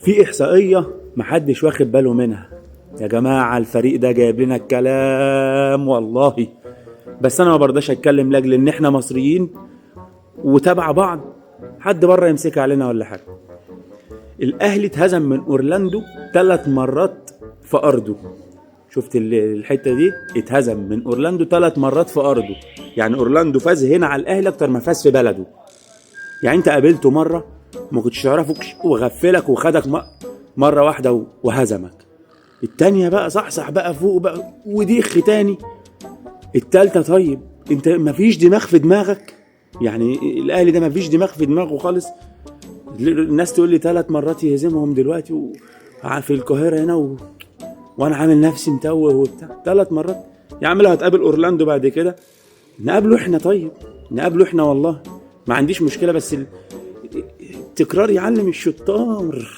في احصائيه محدش واخد باله منها يا جماعه. الفريق ده جايب لنا الكلام والله، بس انا ما برضاش اتكلم لاجل ان احنا مصريين وتابع بعض، حد بره يمسك علينا ولا حاجه. الاهلي اتهزم من اورلاندو 3 مرات في ارضه. شفت الحته دي؟ اتهزم من اورلاندو 3 مرات في ارضه. يعني اورلاندو فاز هنا على الاهلي اكتر ما فاز في بلده. يعني انت قابلته مره ما كنتش تعرفه وغفلك وخدك مره واحده وهزمك. التانية بقى صح بقى فوق بقى وديخ تاني. التالتة طيب انت مفيش دماغ في دماغك؟ يعني الاهلي ده مفيش دماغ في دماغه خالص. الناس تقول لي 3 مرات يهزمهم دلوقتي في القاهرة هنا وانا عامل نفسي متوه وبتاع. 3 مرات يا عم. لو هتقابل اورلاندو بعد كده نقابله احنا. طيب نقابله احنا والله ما عنديش مشكلة، بس التكرار يعلم الشطار.